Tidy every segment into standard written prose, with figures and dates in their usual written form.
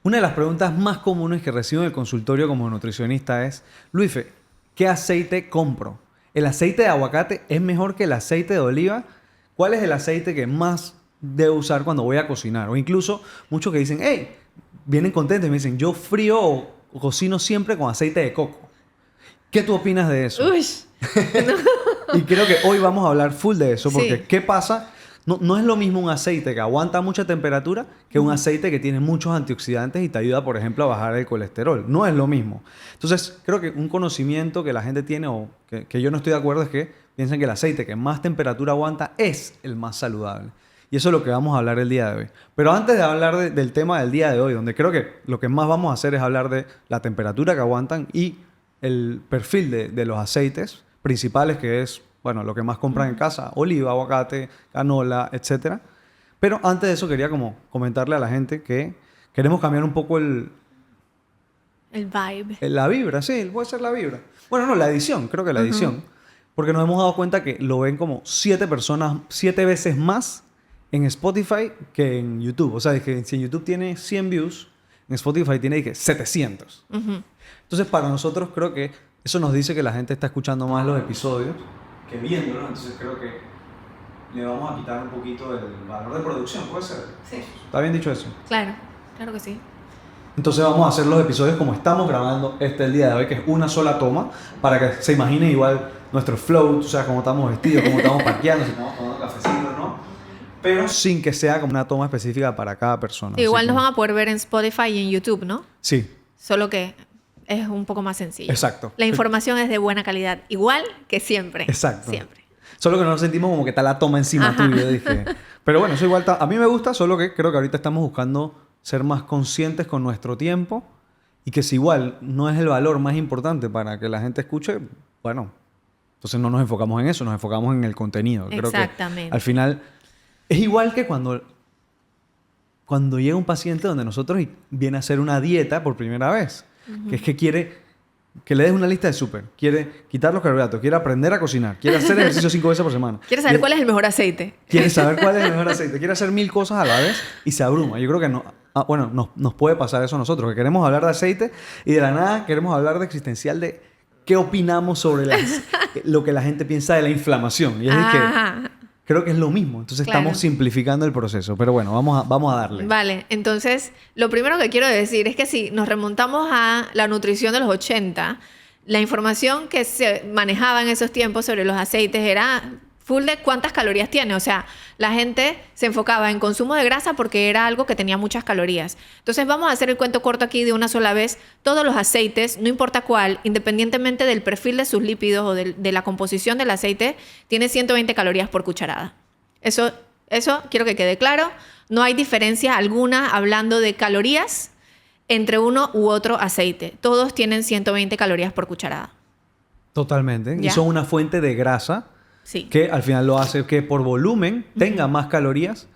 Una de las preguntas más comunes que recibo en el consultorio como nutricionista es, Luife, ¿qué aceite compro? ¿El aceite de aguacate es mejor que el aceite de oliva? ¿Cuál es el aceite que más debo usar cuando voy a cocinar? O incluso muchos que dicen, hey, vienen contentos y me dicen, yo frío o cocino siempre con aceite de coco. ¿Qué tú opinas de eso? Uy. Y creo que hoy vamos a hablar full de eso, porque Sí. ¿qué pasa? No es lo mismo un aceite que aguanta mucha temperatura que un aceite que tiene muchos antioxidantes y te ayuda, por ejemplo, a bajar el colesterol. No es lo mismo. Entonces, creo que un conocimiento que la gente tiene o que yo no estoy de acuerdo es que piensan que el aceite que más temperatura aguanta es el más saludable. Y eso es lo que vamos a hablar el día de hoy. Pero antes de hablar del tema del día de hoy, donde creo que lo que más vamos a hacer es hablar de la temperatura que aguantan y el perfil de los aceites principales, que es, bueno, lo que más compran en casa, oliva, aguacate, canola, etcétera. Pero antes de eso quería como comentarle a la gente que queremos cambiar un poco El vibe. la vibra, sí, puede ser la vibra. Bueno, no, la edición, creo que la edición. Porque nos hemos dado cuenta que lo ven como 7 personas, 7 veces más en Spotify que en YouTube. O sea, es que si en YouTube tiene 100 views, en Spotify tiene, dije, 700. Entonces, para nosotros creo que eso nos dice que la gente está escuchando más los episodios que viéndolos. Entonces, creo que le vamos a quitar un poquito el valor de producción, ¿puede ser? Sí. ¿Está bien dicho eso? Claro, claro que sí. Entonces vamos a hacer los episodios como estamos grabando el día de hoy, que es una sola toma, para que se imagine igual nuestro flow, o sea, cómo estamos vestidos, cómo estamos parqueando, si estamos tomando cafecito, ¿no? Pero sin que sea como una toma específica para cada persona. Sí, igual Así nos como- van a poder ver en Spotify y en YouTube, ¿no? Sí, Solo que es un poco más sencillo. exacto. La información es de buena calidad, igual que siempre. Exacto. Siempre. Solo que no nos sentimos como que está la toma encima Ajá. tuyo, dije. Pero bueno, eso igual a mí me gusta, solo que creo que ahorita estamos buscando ser más conscientes con nuestro tiempo y que si igual no es el valor más importante para que la gente escuche, bueno, entonces no nos enfocamos en eso, nos enfocamos en el contenido. Creo que Exactamente. al final es igual que cuando llega un paciente donde nosotros viene a hacer una dieta por primera vez, que es que quiere que le des una lista de súper, quiere quitar los carbohidratos, quiere aprender a cocinar, quiere hacer ejercicio 5 veces por semana. ¿Quieres saber cuál es el mejor aceite? Quiere saber cuál es el mejor aceite, quiere hacer 1000 cosas a la vez y se abruma. Yo creo que no, bueno, nos puede pasar eso a nosotros, que queremos hablar de aceite y de la nada queremos hablar de existencial, de qué opinamos sobre lo que la gente piensa de la inflamación. Y es que Ajá. creo que es lo mismo. Entonces Claro. estamos simplificando el proceso. Pero bueno, vamos a darle. Vale, entonces lo primero que quiero decir es que si nos remontamos a la nutrición de los 80, la información que se manejaba en esos tiempos sobre los aceites era full de cuántas calorías tiene. O sea, la gente se enfocaba en consumo de grasa porque era algo que tenía muchas calorías. Entonces vamos a hacer el cuento corto aquí de una sola vez. Todos los aceites, no importa cuál, independientemente del perfil de sus lípidos o de la composición del aceite, tiene 120 calorías por cucharada. Eso quiero que quede claro. No hay diferencia alguna hablando de calorías entre uno u otro aceite. Todos tienen 120 calorías por cucharada. Totalmente. Y Ya. son una fuente de grasa Sí. que al final lo hace que por volumen tenga más calorías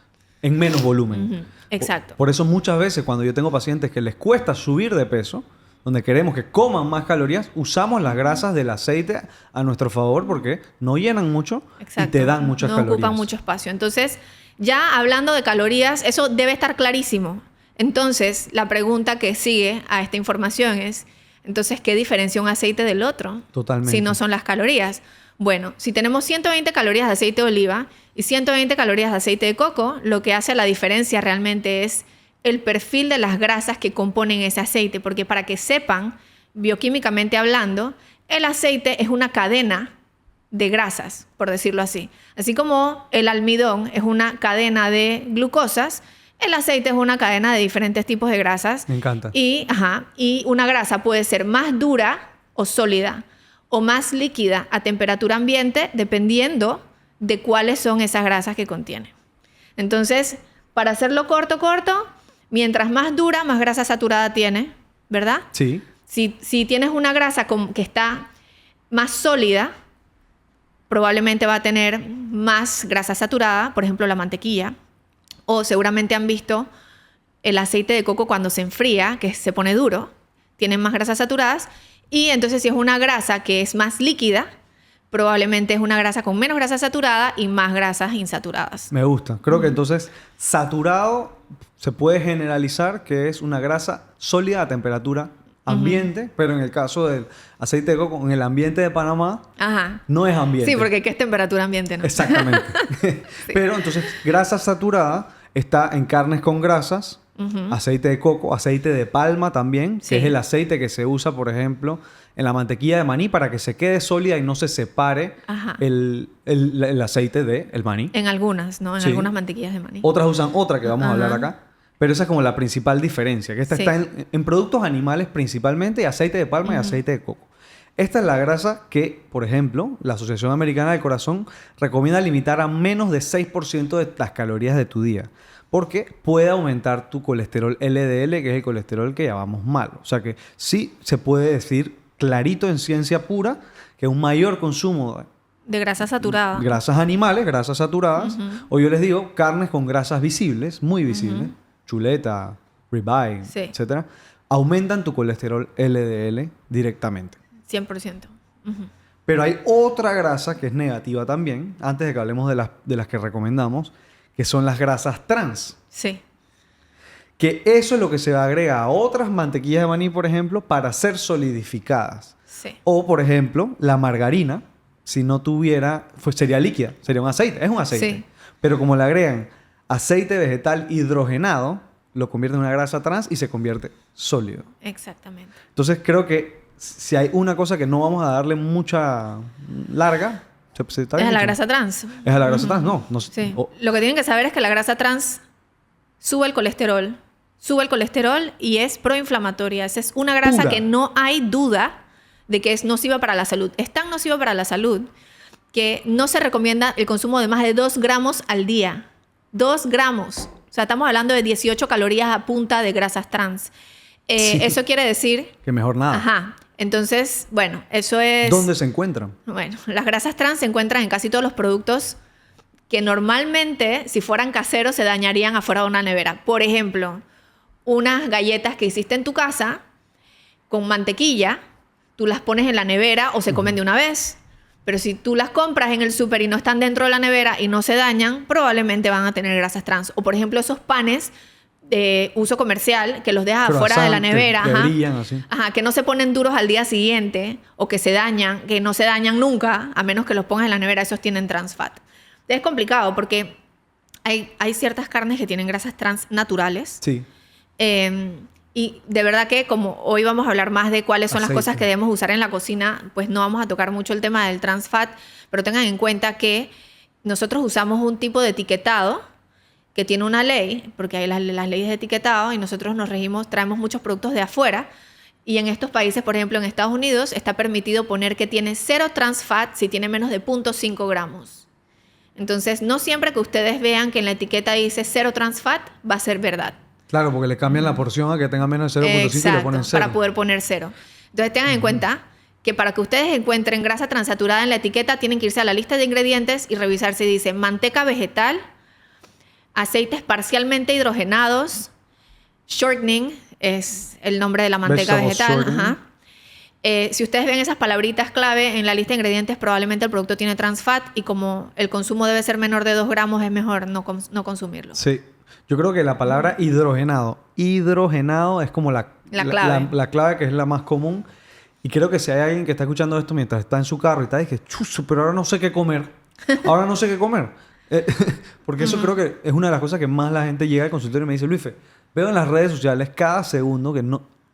en menos volumen. Ujú. Exacto. Por eso muchas veces cuando yo tengo pacientes que les cuesta subir de peso, donde queremos que coman más calorías, usamos las grasas del aceite a nuestro favor porque no llenan mucho y te dan muchas no calorías. ocupan mucho espacio. Entonces, ya hablando de calorías, eso debe estar clarísimo. Entonces, la pregunta que sigue a esta información es, entonces, ¿qué diferencia un aceite del otro? Totalmente. Si no son las calorías. Bueno, si tenemos 120 calorías de aceite de oliva y 120 calorías de aceite de coco, lo que hace la diferencia realmente es el perfil de las grasas que componen ese aceite. Porque para que sepan, bioquímicamente hablando, el aceite es una cadena de grasas, por decirlo así. Así como el almidón es una cadena de glucosas, el aceite es una cadena de diferentes tipos de grasas. Me encanta. Y una grasa puede ser más dura o sólida o más líquida a temperatura ambiente dependiendo de cuáles son esas grasas que contiene. Entonces, para hacerlo corto, mientras más dura, más grasa saturada tiene, ¿verdad? Sí. Si tienes una grasa que está más sólida, probablemente va a tener más grasa saturada, por ejemplo, la mantequilla. O seguramente han visto el aceite de coco cuando se enfría, que se pone duro, tienen más grasas saturadas. Y entonces si es una grasa que es más líquida, probablemente es una grasa con menos grasa saturada y más grasas insaturadas. Me gusta. Creo que entonces saturado se puede generalizar que es una grasa sólida a temperatura ambiente, pero en el caso del aceite de coco, en el ambiente de Panamá, Ajá. no es ambiente. Sí, porque ¿qué es temperatura ambiente, no? Exactamente. Pero entonces, grasa saturada está en carnes con grasas, aceite de coco, aceite de palma también, Sí. que es el aceite que se usa, por ejemplo, en la mantequilla de maní para que se quede sólida y no se separe Ajá. el aceite del maní. En algunas, ¿no? En Sí. algunas mantequillas de maní. Otras usan otra que vamos a hablar Ajá. acá. Pero esa es como la principal diferencia, que esta Sí. está en productos animales principalmente, y aceite de palma y aceite de coco. Esta es la grasa que, por ejemplo, la Asociación Americana del Corazón recomienda limitar a menos de 6% de las calorías de tu día, porque puede aumentar tu colesterol LDL, que es el colesterol que llamamos malo. O sea que sí se puede decir clarito en ciencia pura que un mayor consumo De grasa saturada. de grasas animales, grasas saturadas, o yo les digo carnes con grasas visibles, muy visibles, chuleta, ribeye, Sí. etcétera, aumentan tu colesterol LDL directamente. 100%. Ujú. Pero hay otra grasa que es negativa también, antes de que hablemos de las que recomendamos, que son las grasas trans. Sí. Que eso es lo que se agrega a otras mantequillas de maní, por ejemplo, para ser solidificadas. Sí. O, por ejemplo, la margarina, si no tuviera, pues sería líquida, sería un aceite, es un aceite. Sí. Pero como le agregan aceite vegetal hidrogenado, lo convierte en una grasa trans y se convierte sólido. Exactamente. Entonces creo que si hay una cosa que no vamos a darle mucha larga, ¿está Es bien a la dicho? grasa trans. Es a la grasa trans, no. Sí. o- Lo que tienen que saber es que la grasa trans sube el colesterol y es proinflamatoria. Esa es una grasa Pura. que no hay duda de que es nociva para la salud. Es tan nociva para la salud que no se recomienda el consumo de más de 2 gramos al día. 2 gramos. O sea, estamos hablando de 18 calorías a punta de grasas trans. Sí. Eso quiere decir... que mejor nada. Ajá. Entonces, bueno, eso es... ¿Dónde se encuentran? Bueno, las grasas trans se encuentran en casi todos los productos que normalmente, si fueran caseros, se dañarían afuera de una nevera. Por ejemplo, unas galletas que hiciste en tu casa con mantequilla, tú las pones en la nevera o se comen de una vez. Pero si tú las compras en el súper y no están dentro de la nevera y no se dañan, probablemente van a tener grasas trans. O por ejemplo, esos panes de uso comercial que los dejas afuera de la Croissant, nevera. que ajá. brillan así. Ajá, que no se ponen duros al día siguiente o que se dañan, que no se dañan nunca, a menos que los pongas en la nevera, esos tienen trans fat. Es complicado porque hay ciertas carnes que tienen grasas trans naturales. Sí. Y de verdad que como hoy vamos a hablar más de cuáles son las Aceite. cosas que debemos usar en la cocina, pues no vamos a tocar mucho el tema del trans fat, pero tengan en cuenta que nosotros usamos un tipo de etiquetado que tiene una ley, porque hay las leyes de etiquetado y nosotros nos regimos, traemos muchos productos de afuera. Y en estos países, por ejemplo, en Estados Unidos, está permitido poner que tiene 0 trans fat si tiene menos de 0.5 gramos. Entonces, no siempre que ustedes vean que en la etiqueta dice 0 trans fat, va a ser verdad. Claro, porque le cambian la porción a que tenga menos de 0.5 y le Exacto, ponen 0. para poder poner 0. Entonces, tengan en cuenta que para que ustedes encuentren grasa transaturada en la etiqueta, tienen que irse a la lista de ingredientes y revisar si dice manteca vegetal, aceites parcialmente hidrogenados, shortening es el nombre de la manteca Vegetable vegetal. shortening. Ajá. Si ustedes ven esas palabritas clave en la lista de ingredientes, probablemente el producto tiene trans fat y como el consumo debe ser menor de 2 gramos, es mejor no consumirlo. Sí. Yo creo que la palabra hidrogenado es como la clave. la clave que es la más común. Y creo que si hay alguien que está escuchando esto mientras está en su carro y está diciendo, chuzo, pero ahora no sé qué comer. Ahora no sé qué comer. Porque eso creo que es una de las cosas que más la gente llega al consultorio y me dice, Luife, veo en las redes sociales cada segundo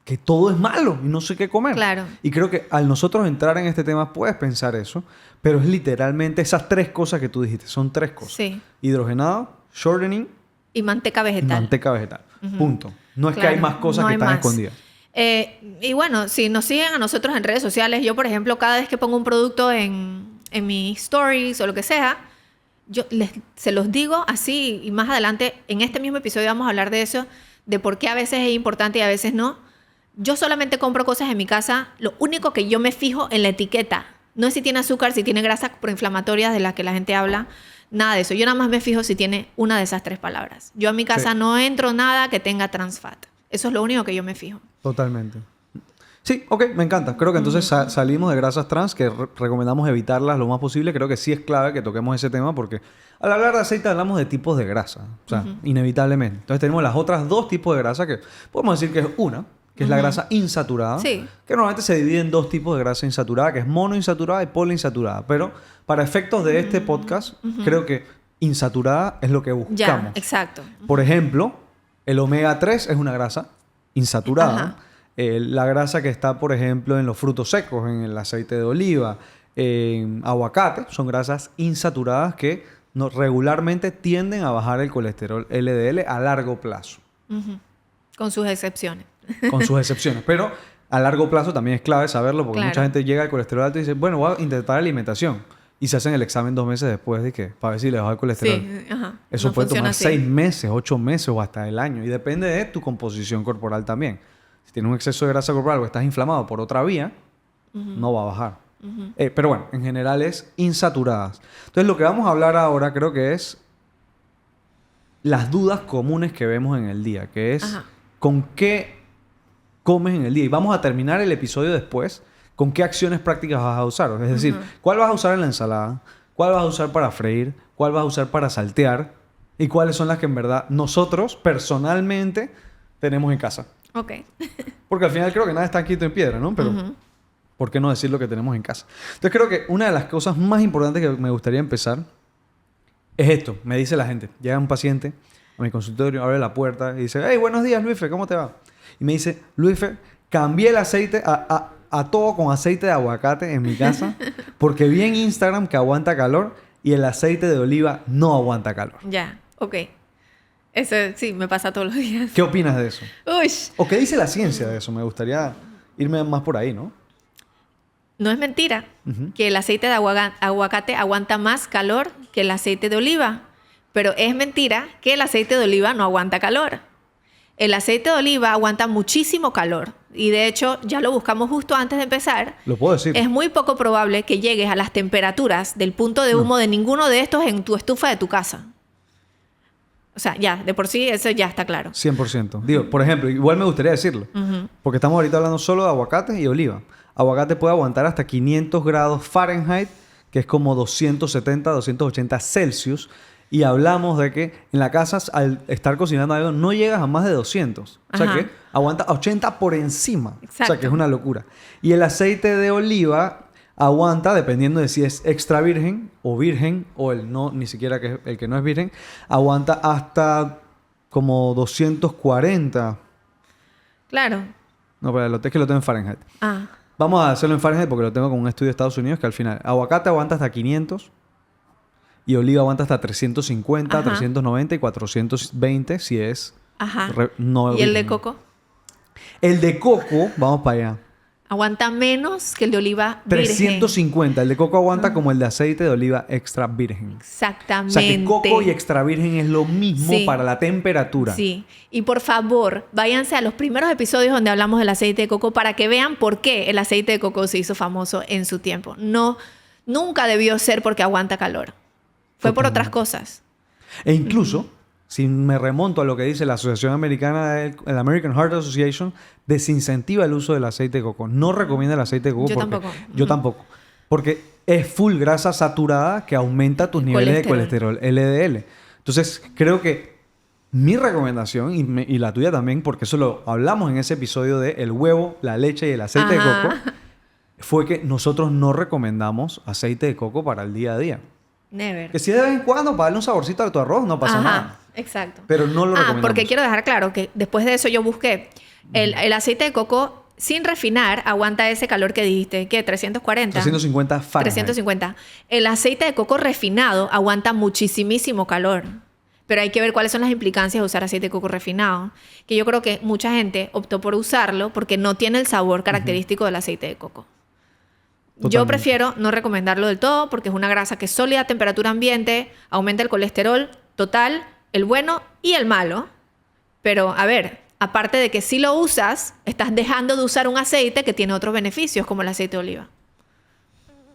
que todo es malo y no sé qué comer. Claro. Y creo que al nosotros entrar en este tema puedes pensar eso, pero es literalmente esas 3 cosas que tú dijiste. Son 3 cosas. Sí. Hidrogenado, shortening Y manteca y vegetal. manteca vegetal. Punto. No es que Claro, hay más cosas no que hay están más. escondidas. Y bueno, si nos siguen a nosotros en redes sociales, yo, por ejemplo, cada vez que pongo un producto en mis stories o lo que sea, se los digo así y más adelante, en este mismo episodio vamos a hablar de eso, de por qué a veces es importante y a veces no. Yo solamente compro cosas en mi casa, lo único que yo me fijo en la etiqueta. No es si tiene azúcar, si tiene grasas proinflamatorias de las que la gente habla, nada de eso. Yo nada más me fijo si tiene una de esas 3 palabras. Yo a mi casa Sí. no entro nada que tenga trans fat. Eso es lo único que yo me fijo. Totalmente. Sí, ok, me encanta. Creo que entonces salimos de grasas trans, que recomendamos evitarlas lo más posible. Creo que sí es clave que toquemos ese tema porque al hablar de aceite hablamos de tipos de grasa. O sea, inevitablemente. Entonces tenemos las otras dos tipos de grasa que podemos decir que es una, que es la grasa insaturada. Sí. Que normalmente se divide en dos tipos de grasa insaturada, que es monoinsaturada y poliinsaturada. Pero para efectos de este podcast, creo que insaturada es lo que buscamos. Ya, exacto. Por ejemplo, el omega 3 es una grasa insaturada. Ajá. La grasa que está, por ejemplo, en los frutos secos, en el aceite de oliva, en aguacate, son grasas insaturadas que regularmente tienden a bajar el colesterol LDL a largo plazo. Con sus excepciones. Con sus excepciones. Pero a largo plazo también es clave saberlo porque Claro. mucha gente llega al colesterol alto y dice, bueno, voy a intentar alimentación. Y se hacen el examen 2 meses después de que, para ver si le baja el colesterol. Sí, ajá. Eso No puede funciona tomar así. 6 meses, 8 meses o hasta el año. Y depende de tu composición corporal también. Si tienes un exceso de grasa corporal o estás inflamado por otra vía, no va a bajar. Pero bueno, en general es insaturadas. Entonces lo que vamos a hablar ahora creo que es las dudas comunes que vemos en el día. Que es Ajá. con qué comes en el día. Y vamos a terminar el episodio después con qué acciones prácticas vas a usar. Es decir, cuál vas a usar en la ensalada, cuál vas a usar para freír, cuál vas a usar para saltear y cuáles son las que en verdad nosotros personalmente tenemos en casa. Ok. Porque al final creo que nada está escrito en piedra, ¿no? Pero ¿por qué no decir lo que tenemos en casa? Entonces creo que una de las cosas más importantes que me gustaría empezar es esto. Me dice la gente. Llega un paciente a mi consultorio, abre la puerta y dice, hey, buenos días, Luife, ¿cómo te va? Y me dice, Luife, cambié el aceite a todo con aceite de aguacate en mi casa porque vi en Instagram que aguanta calor y el aceite de oliva no aguanta calor. Ya, ok. Eso sí, me pasa todos los días. ¿Qué opinas de eso? Uy, ¿O qué dice la ciencia de eso? Me gustaría irme más por ahí, ¿no? no es mentira que el aceite de aguacate aguanta más calor que el aceite de oliva. Pero es mentira que el aceite de oliva no aguanta calor. El aceite de oliva aguanta muchísimo calor. Y de hecho, ya lo buscamos justo antes de empezar. Lo puedo decir. Es muy poco probable que llegues a las temperaturas del punto de humo de ninguno de estos en tu estufa de tu casa. O sea, ya, de por sí eso ya está claro. 100%. Digo, por ejemplo, igual me gustaría decirlo. Porque estamos ahorita hablando solo de aguacate y oliva. Aguacate puede aguantar hasta 500 grados Fahrenheit, que es como 270, 280 Celsius. Y hablamos de que en la casa, al estar cocinando algo, no llegas a más de 200. O sea Ajá. que aguanta a 80 por encima. O sea Exacto. que es una locura. Y el aceite de oliva aguanta, dependiendo de si es extra virgen o el no, ni siquiera que el que no es virgen, aguanta hasta como 240. Claro. No, pero es que lo tengo en Fahrenheit. Ah, Vamos a hacerlo en Fahrenheit porque lo tengo con un estudio de Estados Unidos que al final aguacate aguanta hasta 500 y oliva aguanta hasta 350, Ajá. 390 y 420 si es ajá. no ¿Y el de virgen. coco? El de coco, vamos para allá. Aguanta menos que el de oliva virgen. 350. El de coco aguanta como el de aceite de oliva extra virgen. Exactamente. O sea que coco y extra virgen es lo mismo Sí. para la temperatura. Sí. Y por favor, váyanse a los primeros episodios donde hablamos del aceite de coco para que vean por qué el aceite de coco se hizo famoso en su tiempo. No, nunca debió ser porque aguanta calor. Fue por otras cosas. E incluso, si me remonto a lo que dice la Asociación Americana, el American Heart Association, desincentiva el uso del aceite de coco. No recomienda el aceite de coco. Yo porque, tampoco. Yo tampoco. Porque es full grasa saturada que aumenta tus niveles de colesterol LDL. Entonces, creo que mi recomendación, y la tuya también, porque eso lo hablamos en ese episodio de el huevo, la leche y el aceite de Ajá. coco, fue que nosotros no recomendamos aceite de coco para el día a día. Never. Que si de vez en cuando para darle un saborcito a tu arroz no pasa Ajá, nada. exacto. Pero no lo recomendamos. porque quiero dejar claro que después de eso yo busqué el aceite de coco sin refinar aguanta ese calor que dijiste, ¿qué? 340. 350 Fahrenheit. 350. El aceite de coco refinado aguanta muchísimo calor. Pero hay que ver cuáles son las implicancias de usar aceite de coco refinado. Que yo creo que mucha gente optó por usarlo porque no tiene el sabor característico del aceite de coco. Yo Totalmente. prefiero no recomendarlo del todo porque es una grasa que es sólida a temperatura ambiente, aumenta el colesterol total, el bueno y el malo. Pero, a ver, aparte de que si lo usas, estás dejando de usar un aceite que tiene otros beneficios, como el aceite de oliva.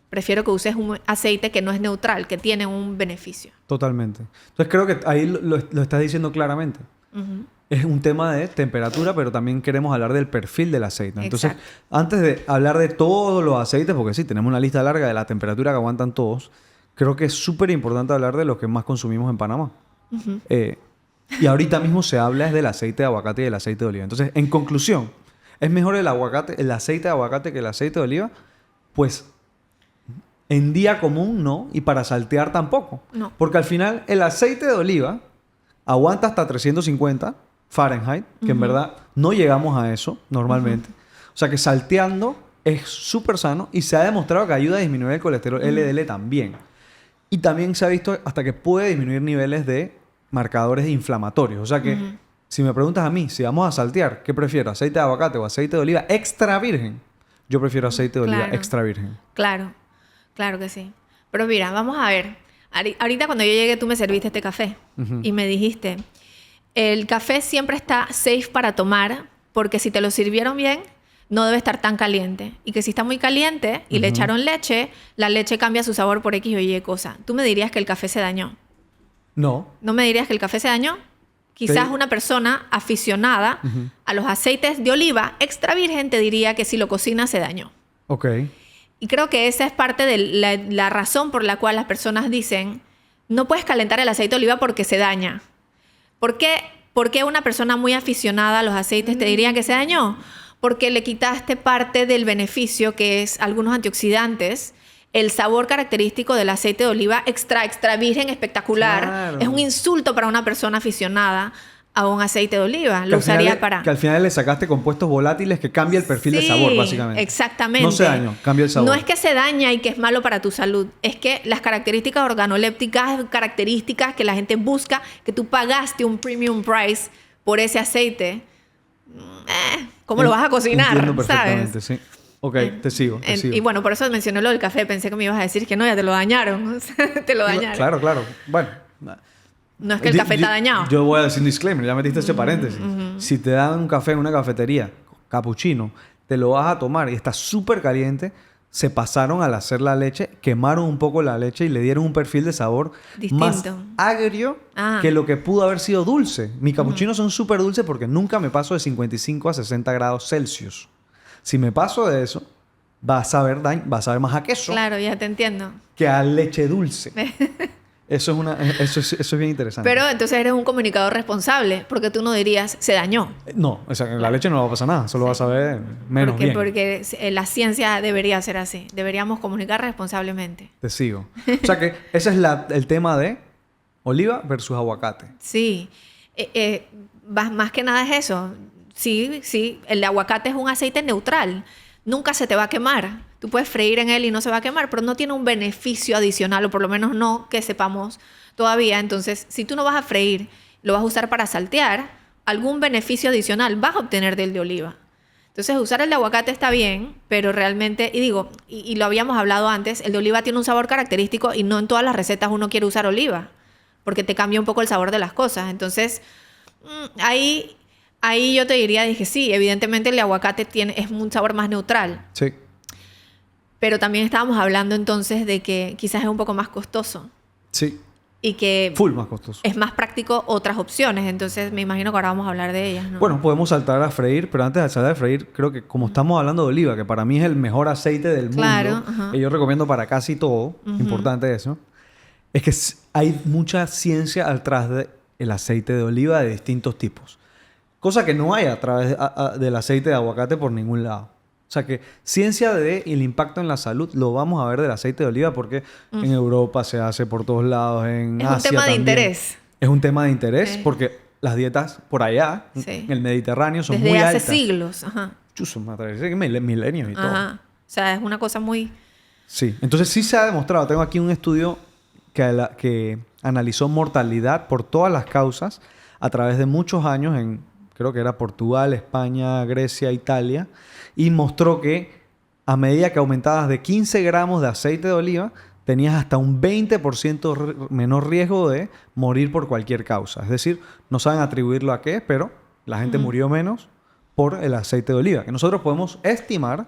Prefiero que uses un aceite que no es neutral, que tiene un beneficio. Totalmente. Entonces creo que ahí lo estás diciendo claramente. Ujú. Es un tema de temperatura, pero también queremos hablar del perfil del aceite. Entonces, Exacto. antes de hablar de todos los aceites, porque sí, tenemos una lista larga de la temperatura que aguantan todos, creo que es súper importante hablar de los que más consumimos en Panamá. Ujú. Y ahorita mismo se habla es del aceite de aguacate y del aceite de oliva. Entonces, en conclusión, ¿es mejor el aceite de aguacate que el aceite de oliva? Pues en día común no, y para saltear tampoco. No. Porque al final el aceite de oliva aguanta hasta 350 Fahrenheit, que en verdad no llegamos a eso normalmente. O sea que salteando es súper sano y se ha demostrado que ayuda a disminuir el colesterol LDL también. Y también se ha visto hasta que puede disminuir niveles de marcadores inflamatorios. O sea que si me preguntas a mí, si vamos a saltear, ¿qué prefiero? ¿Aceite de aguacate o aceite de oliva extra virgen? Yo prefiero aceite de oliva Claro. extra virgen. Claro, claro que sí. Pero mira, vamos a ver. Ahorita cuando yo llegué tú me serviste este café y me dijiste, el café siempre está safe para tomar porque si te lo sirvieron bien, no debe estar tan caliente. Y que si está muy caliente y le echaron leche, la leche cambia su sabor por X o Y cosa. Tú me dirías que el café se dañó. No. ¿No me dirías que el café se dañó? Quizás una persona aficionada a los aceites de oliva extra virgen te diría que si lo cocina se dañó. Ok. Y creo que esa es parte de la razón por la cual las personas dicen no puedes calentar el aceite de oliva porque se daña. ¿Por qué una persona muy aficionada a los aceites te diría que se dañó? Porque le quitaste parte del beneficio que es algunos antioxidantes, el sabor característico del aceite de oliva extra virgen espectacular. Claro. Es un insulto para una persona aficionada a un aceite de oliva. Que Lo al final usaría le- para... Que al final le sacaste compuestos volátiles que cambia el perfil de Sí, sabor, básicamente. Exactamente. No se dañó, cambia el sabor. No es que se daña y que es malo para tu salud. Es que las características organolépticas, características que la gente busca, que tú pagaste un premium price por ese aceite, ¿cómo lo vas a cocinar? Entiendo perfectamente, ¿Sabes? sí. Ok, te sigo. Y bueno, por eso mencioné lo del café. Pensé que me ibas a decir que no, ya te lo dañaron. O sea, te lo dañaron. Claro, claro. Bueno. No es que el café está dañado. Yo voy a decir un disclaimer, ya metiste ese paréntesis. Si te dan un café en una cafetería, cappuccino, te lo vas a tomar y está súper caliente, se pasaron al hacer la leche, quemaron un poco la leche y le dieron un perfil de sabor más Distinto. agrio Ah. que lo que pudo haber sido dulce. Mis cappuccinos son súper dulces porque nunca me paso de 55 a 60 grados Celsius. Si me paso de eso, vas a ver más a queso Claro, ya te entiendo. que a leche dulce. Eso es bien interesante. Pero entonces eres un comunicador responsable, porque tú no dirías, se dañó. No, o sea, la leche no va a pasar nada, solo vas a ver menos bien. Porque la ciencia debería ser así. Deberíamos comunicar responsablemente. Te sigo. O sea que ese es el tema de oliva versus aguacate. Sí. Más que nada es eso. Sí, el aguacate es un aceite neutral. Nunca se te va a quemar. Tú puedes freír en él y no se va a quemar, pero no tiene un beneficio adicional, o por lo menos no que sepamos todavía. Entonces, si tú no vas a freír, lo vas a usar para saltear, algún beneficio adicional vas a obtener del de oliva. Entonces, usar el de aguacate está bien, pero realmente, y lo habíamos hablado antes, el de oliva tiene un sabor característico y no en todas las recetas uno quiere usar oliva, porque te cambia un poco el sabor de las cosas. Entonces, ahí yo te diría, dije, sí, evidentemente el de aguacate es un sabor más neutral. Sí. Pero también estábamos hablando entonces de que quizás es un poco más costoso Sí. y que Full más costoso. es más práctico otras opciones. Entonces me imagino que ahora vamos a hablar de ellas, ¿no? Bueno, podemos saltar a freír, pero antes de saltar a freír, creo que como estamos hablando de oliva, que para mí es el mejor aceite del Claro, mundo, ajá. que yo recomiendo para casi todo, importante eso, es que hay mucha ciencia atrás del aceite de oliva de distintos tipos. Cosa que no hay a través del aceite de aguacate por ningún lado. O sea que ciencia del impacto en la salud lo vamos a ver del aceite de oliva porque en Europa se hace por todos lados, en Es Asia un tema de también. interés. Es un tema de interés Sí. porque las dietas por allá, Sí. en el Mediterráneo, son Desde muy hace altas. siglos. Ajá. Chuzo, me atrevería a decir que milenios y todo. Ajá. O sea, es una cosa muy... Sí, entonces sí se ha demostrado. Tengo aquí un estudio que analizó mortalidad por todas las causas a través de muchos años creo que era Portugal, España, Grecia, Italia, y mostró que a medida que aumentabas de 15 gramos de aceite de oliva, tenías hasta un 20% menor riesgo de morir por cualquier causa. Es decir, no saben atribuirlo a qué, pero la gente murió menos por el aceite de oliva, que nosotros podemos estimar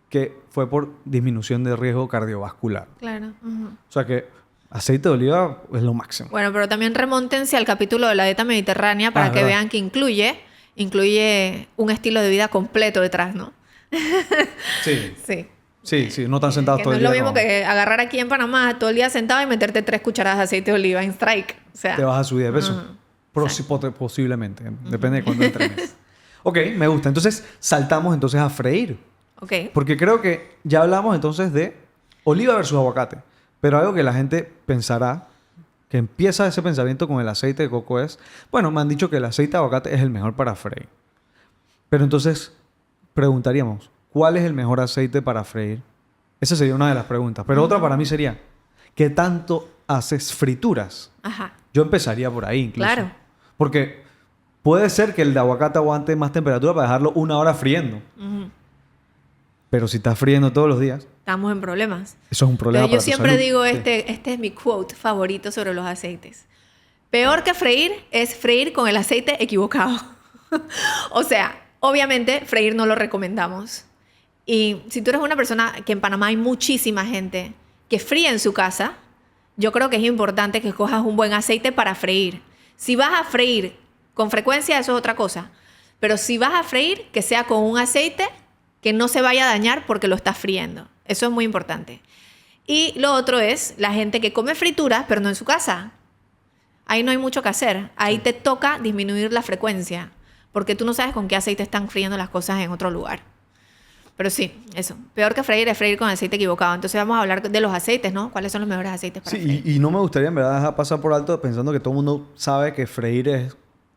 que fue por disminución de riesgo cardiovascular. Claro. Ujú. O sea que Aceite de oliva es lo máximo. Bueno, pero también remóntense al capítulo de la dieta mediterránea para que ¿verdad? vean que incluye un estilo de vida completo detrás, ¿no? Sí. Sí. Sí, no están sentados Que todo no el es día. lo mismo no. que agarrar aquí en Panamá todo el día sentado y meterte 3 cucharadas de aceite de oliva en strike. O sea, Te vas a subir de peso. Exacto. Posiblemente. Depende de cuándo entrenes. Ok, me gusta. Entonces, saltamos entonces a freír. ok. Porque creo que ya hablamos entonces de oliva versus aguacate. Pero algo que la gente pensará, que empieza ese pensamiento con el aceite de coco es, bueno, me han dicho que el aceite de aguacate es el mejor para freír. Pero entonces, preguntaríamos, ¿cuál es el mejor aceite para freír? Esa sería una de las preguntas. Pero otra para mí sería, ¿qué tanto haces frituras? Ajá. Yo empezaría por ahí incluso. Claro. Porque puede ser que el de aguacate aguante más temperatura para dejarlo 1 hora friendo. Ujú. Pero si estás friendo todos los días, Estamos en problemas. eso es un problema Pero yo para tu siempre salud. digo, Sí. este es mi quote favorito sobre los aceites. Peor que freír es freír con el aceite equivocado. O sea, obviamente freír no lo recomendamos. Y si tú eres una persona que en Panamá hay muchísima gente que fríe en su casa, yo creo que es importante que escojas un buen aceite para freír. Si vas a freír con frecuencia, eso es otra cosa. Pero si vas a freír, que sea con un aceite que no se vaya a dañar porque lo estás friendo. Eso es muy importante. Y lo otro es la gente que come frituras, pero no en su casa. Ahí no hay mucho que hacer. Ahí te toca disminuir la frecuencia, porque tú no sabes con qué aceite están friendo las cosas en otro lugar. Pero sí, eso. Peor que freír es freír con aceite equivocado. Entonces vamos a hablar de los aceites, ¿no? ¿Cuáles son los mejores aceites para freír? Sí, y no me gustaría en verdad dejar pasar por alto pensando que todo el mundo sabe que freír es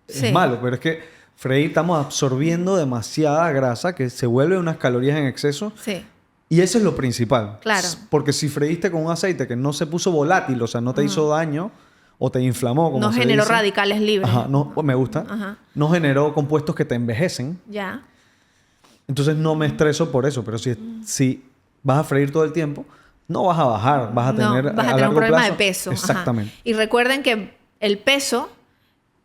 Sí. malo, pero es que freír estamos absorbiendo demasiada grasa que se vuelve unas calorías en exceso Sí, y eso es lo principal. Claro. Porque si freíste con un aceite que no se puso volátil, o sea, no te hizo daño o te inflamó, como no se generó dice. radicales libres. Ajá, no, me gusta. Ajá. No generó compuestos que te envejecen. Ya. Entonces no me estreso por eso, pero si vas a freír todo el tiempo, no vas a bajar, vas a tener No, vas a tener un largo problema plazo- de peso. Ajá. Exactamente. Y recuerden que el peso,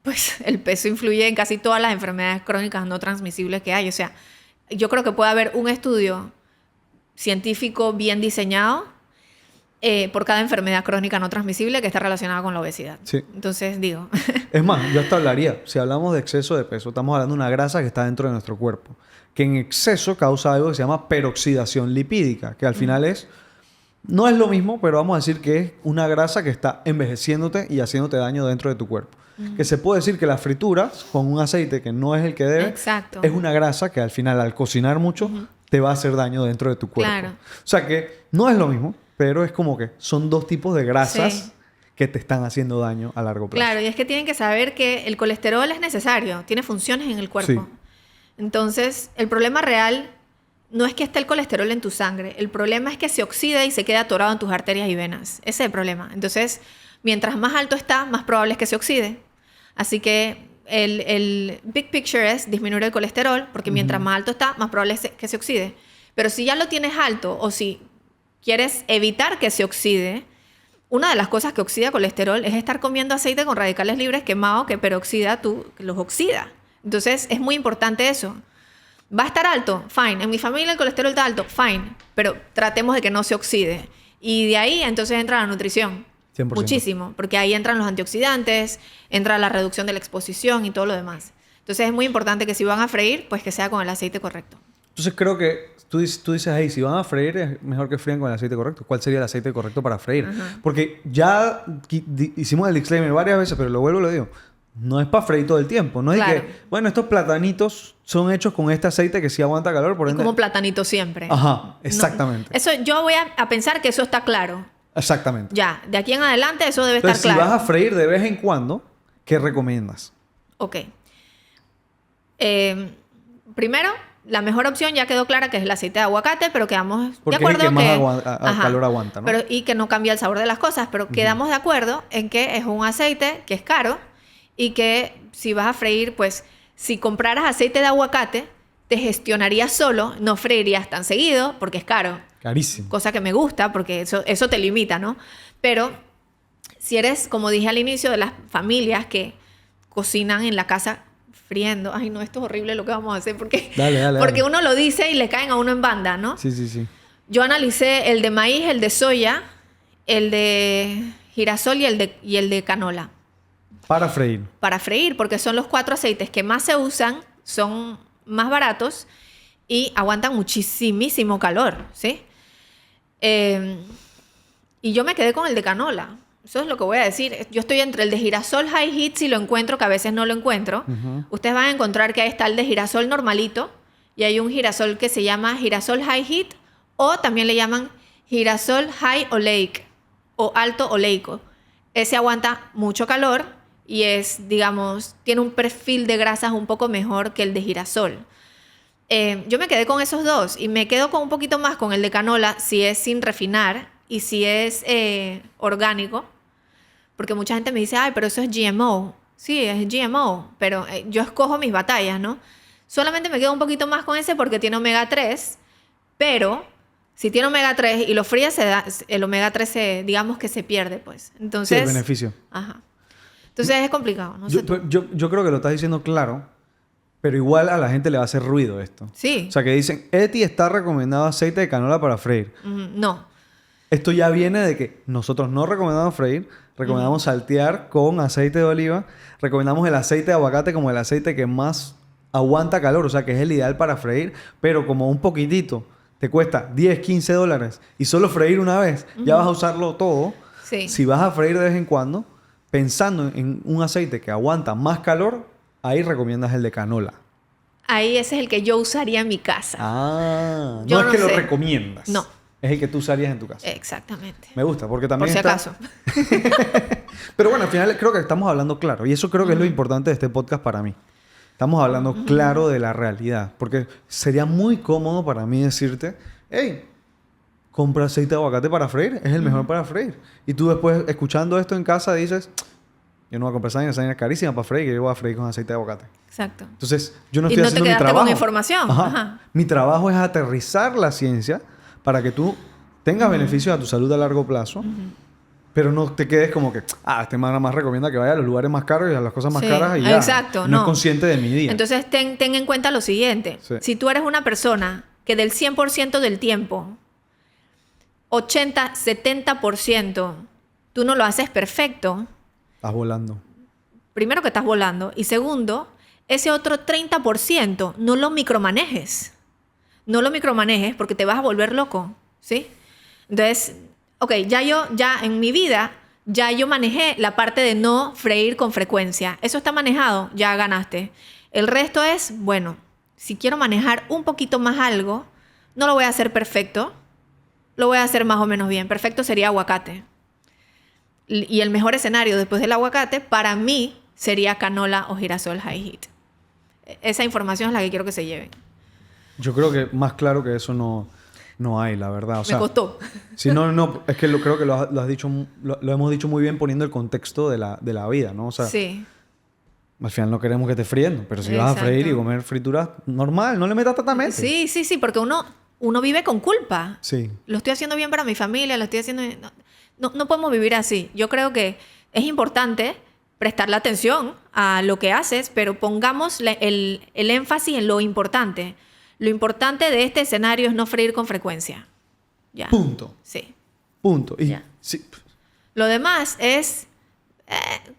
pues el peso influye en casi todas las enfermedades crónicas no transmisibles que hay. O sea, yo creo que puede haber un estudio científico bien diseñado por cada enfermedad crónica no transmisible que está relacionada con la obesidad. Sí. Entonces, digo, Es más, yo hasta hablaría, si hablamos de exceso de peso, estamos hablando de una grasa que está dentro de nuestro cuerpo, que en exceso causa algo que se llama peroxidación lipídica, que al final no es lo mismo, pero vamos a decir que es una grasa que está envejeciéndote y haciéndote daño dentro de tu cuerpo. Que se puede decir que las frituras con un aceite que no es el que debe, Exacto. es una grasa que al final al cocinar mucho te va a hacer daño dentro de tu cuerpo. Claro. O sea que no es lo mismo, pero es como que son dos tipos de grasas Sí. que te están haciendo daño a largo plazo. claro, y es que tienen que saber que el colesterol es necesario, tiene funciones en el cuerpo. Sí. Entonces, el problema real no es que esté el colesterol en tu sangre, el problema es que se oxida y se queda atorado en tus arterias y venas. Ese es el problema. Entonces, mientras más alto está, más probable es que se oxide. Así que el big picture es disminuir el colesterol, porque mientras más alto está, más probable es que se oxide. Pero si ya lo tienes alto o si quieres evitar que se oxide, una de las cosas que oxida colesterol es estar comiendo aceite con radicales libres quemado que peroxida, los oxida. Entonces, es muy importante eso. ¿Va a estar alto? Fine. En mi familia el colesterol está alto. Fine. Pero tratemos de que no se oxide. Y de ahí entonces entra la nutrición. 100%. Muchísimo. Porque ahí entran los antioxidantes, entra la reducción de la exposición y todo lo demás. Entonces es muy importante que si van a freír, pues que sea con el aceite correcto. Entonces creo que tú dices, hey, si van a freír es mejor que frían con el aceite correcto. ¿Cuál sería el aceite correcto para freír? Ajá. Porque ya hicimos el disclaimer varias veces, pero lo vuelvo y lo digo. No es para freír todo el tiempo. No es Claro. que, bueno, estos platanitos son hechos con este aceite que sí aguanta calor, por Y ende... como platanito siempre. Ajá, No, exactamente. eso yo voy a pensar que eso está claro. Exactamente. Ya, de aquí en adelante eso debe Entonces, estar claro. si vas a freír de vez en cuando, ¿qué recomiendas? Ok. Primero, la mejor opción ya quedó clara que es el aceite de aguacate, pero quedamos Porque de es el acuerdo que más Ajá. calor aguanta, ¿no? Pero, y que no cambia el sabor de las cosas, pero quedamos de acuerdo en que es un aceite que es caro y que si vas a freír, pues si compraras aceite de aguacate, te gestionarías solo, no freirías tan seguido porque es caro. Carísimo. Cosa que me gusta porque eso te limita, ¿no? Pero si eres, como dije al inicio, de las familias que cocinan en la casa friendo, ay no, esto es horrible lo que vamos a hacer porque, Dale. porque uno lo dice y le caen a uno en banda, ¿no? Sí. Yo analicé el de maíz, el de soya, el de girasol y el de canola. Para freír. Para freír, porque son los 4 aceites que más se usan, son más baratos y aguantan muchísimo calor, ¿sí? Y yo me quedé con el de canola. Eso es lo que voy a decir. Yo estoy entre el de girasol high heat, si lo encuentro, que a veces no lo encuentro. Ustedes van a encontrar que ahí está el de girasol normalito y hay un girasol que se llama girasol high heat o también le llaman girasol high oleic o alto oleico. Ese aguanta mucho calor y es, digamos, tiene un perfil de grasas un poco mejor que el de girasol. Yo me quedé con esos dos y me quedo con un poquito más con el de canola si es sin refinar y si es orgánico. Porque mucha gente me dice, ay, pero eso es GMO. Sí, es GMO, pero yo escojo mis batallas, ¿no? Solamente me quedo un poquito más con ese porque tiene omega 3, pero si tiene omega 3 y lo fríes, el omega 3 digamos que se pierde, pues. Entonces, Sí, el beneficio. Ajá. Entonces es complicado, no sé tú. Yo creo que lo estás diciendo claro, pero igual a la gente le va a hacer ruido esto. Sí. O sea, que dicen, Eti está recomendado aceite de canola para freír. No. Esto ya viene de que nosotros no recomendamos freír, recomendamos saltear con aceite de oliva, recomendamos el aceite de aguacate como el aceite que más aguanta calor, o sea, que es el ideal para freír, pero como un poquitito te cuesta 10, 15 dólares y solo freír una vez, ya vas a usarlo todo. Sí. Si vas a freír de vez en cuando, pensando en un aceite que aguanta más calor, ahí recomiendas el de canola. Ahí ese es el que yo usaría en mi casa. Ah, Yo no es no que lo sé. recomiendas. No. Es el que tú usarías en tu casa. Exactamente. Me gusta, porque también Por si está... acaso. Pero bueno, al final creo que estamos hablando claro. Y eso creo que es lo importante de este podcast para mí. Estamos hablando claro de la realidad. Porque sería muy cómodo para mí decirte, hey, compra aceite de aguacate para freír. Es el mejor para freír. Y tú después, escuchando esto en casa, dices, yo no voy a comprar esa vaina carísima para freír, que yo voy a freír con aceite de aguacate. Exacto. Entonces, yo no Y estoy no te haciendo mi quedaste con trabajo. información. Ajá. Ajá. Mi trabajo es aterrizar la ciencia para que tú tengas beneficios a tu salud a largo plazo, pero no te quedes como que, este man nada más recomienda que vaya a los lugares más caros y a las cosas más Sí, caras y ya. exacto, No no. es consciente de mi día. Entonces, ten en cuenta lo siguiente. Sí. Si tú eres una persona que del 100% del tiempo, 80, 70%, tú no lo haces perfecto, Estás volando. primero que estás volando, y segundo, ese otro 30% no lo micromanejes. No lo micromanejes porque te vas a volver loco, ¿sí? Entonces, ok, ya en mi vida, ya yo manejé la parte de no freír con frecuencia. Eso está manejado, ya ganaste. El resto es, bueno, si quiero manejar un poquito más algo, no lo voy a hacer perfecto, lo voy a hacer más o menos bien. Perfecto sería aguacate. Y el mejor escenario después del aguacate, para mí, sería canola o girasol high heat. Esa información es la que quiero que se lleven. Yo creo que más claro que eso no hay, la verdad. O sea, Me costó. Si no, es que creo que lo has dicho, lo hemos dicho muy bien poniendo el contexto de la vida, ¿no? O sea, Sí. al final no queremos que estés friendo, pero si vas a Exacto. freír y comer frituras, normal, no le metas tatamente. Sí, porque uno vive con culpa. Sí. Lo estoy haciendo bien para mi familia, lo estoy haciendo... No podemos vivir así. Yo creo que es importante prestarle atención a lo que haces, pero pongamos el énfasis en lo importante. Lo importante de este escenario es no freír con frecuencia. Ya. Punto. Sí. Punto. Y, Ya. sí. Lo demás es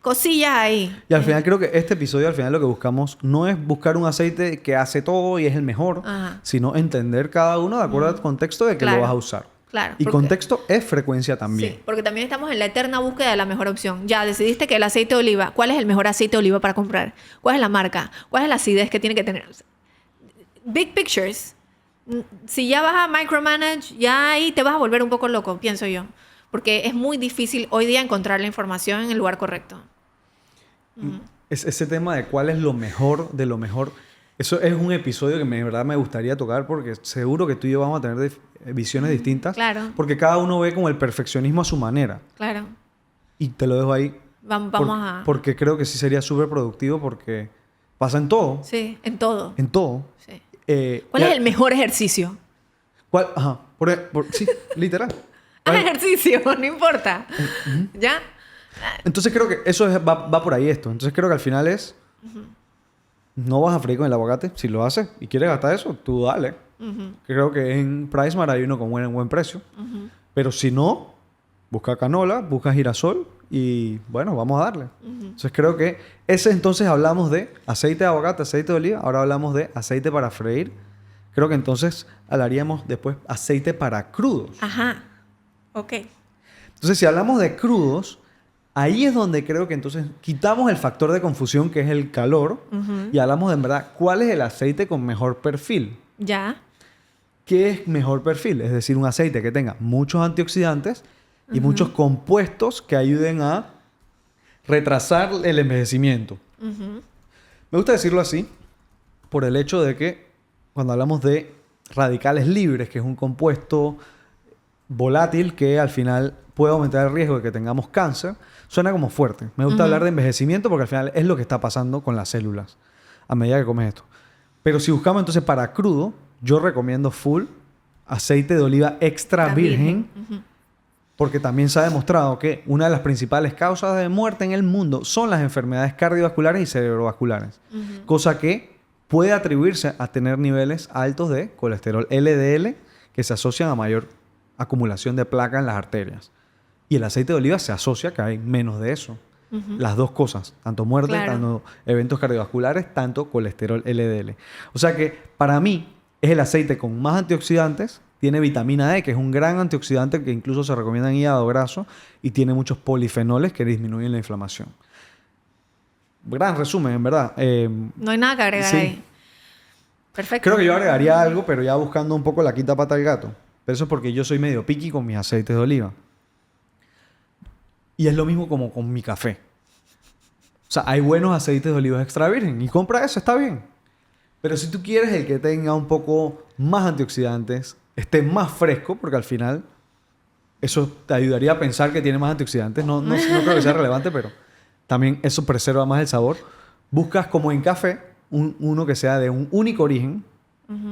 cosillas ahí. Y al final creo que este episodio, al final lo que buscamos no es buscar un aceite que hace todo y es el mejor, Ajá. sino entender cada uno de acuerdo al contexto de que Claro. lo vas a usar. Claro. Y porque- contexto es frecuencia también. Sí, porque también estamos en la eterna búsqueda de la mejor opción. Ya decidiste que el aceite de oliva, ¿cuál es el mejor aceite de oliva para comprar? ¿Cuál es la marca? ¿Cuál es la acidez que tiene que tener? Big pictures. Si ya vas a micromanage, ya ahí te vas a volver un poco loco, pienso yo. Porque es muy difícil hoy día encontrar la información en el lugar correcto. Ese tema de cuál es lo mejor de lo mejor, eso es un episodio que de verdad me gustaría tocar porque seguro que tú y yo vamos a tener visiones distintas. Claro. Porque cada uno ve como el perfeccionismo a su manera. Claro. Y te lo dejo ahí. Vamos a... Porque creo que sí sería súper productivo porque pasa en todo. Sí, en todo. En todo. Sí. ¿Cuál ya- es el mejor ejercicio? ¿Cuál? Ajá. Sí, literal. Haz ejercicio, no importa. ¿Ya? Entonces creo que eso va por ahí esto. Entonces creo que al final es... No vas a freír con el aguacate. Si lo haces y quieres gastar eso, tú dale. Creo que en PriceMart hay uno con buen precio. Pero si no, Busca canola, busca girasol y bueno, vamos a darle. Entonces creo que entonces hablamos de aceite de aguacate, aceite de oliva. Ahora hablamos de aceite para freír. Creo que entonces hablaríamos después aceite para crudos. Ajá. Ok. Entonces si hablamos de crudos, ahí es donde creo que entonces quitamos el factor de confusión que es el calor y hablamos de en verdad cuál es el aceite con mejor perfil. Ya. ¿Qué es mejor perfil? Es decir, un aceite que tenga muchos antioxidantes y muchos compuestos que ayuden a retrasar el envejecimiento. Me gusta decirlo así por el hecho de que cuando hablamos de radicales libres, que es un compuesto volátil que al final puede aumentar el riesgo de que tengamos cáncer, suena como fuerte. Me gusta hablar de envejecimiento porque al final es lo que está pasando con las células a medida que comes esto. Pero si buscamos entonces para crudo, yo recomiendo full aceite de oliva extra virgen. Porque también se ha demostrado que una de las principales causas de muerte en el mundo son las enfermedades cardiovasculares y cerebrovasculares. Cosa que puede atribuirse a tener niveles altos de colesterol LDL que se asocian a mayor acumulación de placa en las arterias. Y el aceite de oliva se asocia que hay menos de eso. Las dos cosas, tanto muerte, tanto eventos cardiovasculares, tanto colesterol LDL. O sea que para mí es el aceite con más antioxidantes. Tiene vitamina D, que es un gran antioxidante que incluso se recomienda en hígado graso y tiene muchos polifenoles que disminuyen la inflamación. Gran resumen, en verdad. No hay nada que agregar ahí. Perfecto. Creo que yo agregaría algo, pero ya buscando un poco la quinta pata al gato. Pero eso es porque yo soy medio picky con mis aceites de oliva. Y es lo mismo como con mi café. O sea, hay buenos aceites de oliva extra virgen y compra eso, está bien. Pero si tú quieres el que tenga un poco más antioxidantes, esté más fresco, porque al final eso te ayudaría a pensar que tiene más antioxidantes. No creo que sea relevante, pero también eso preserva más el sabor. Buscas como en café uno que sea de un único origen,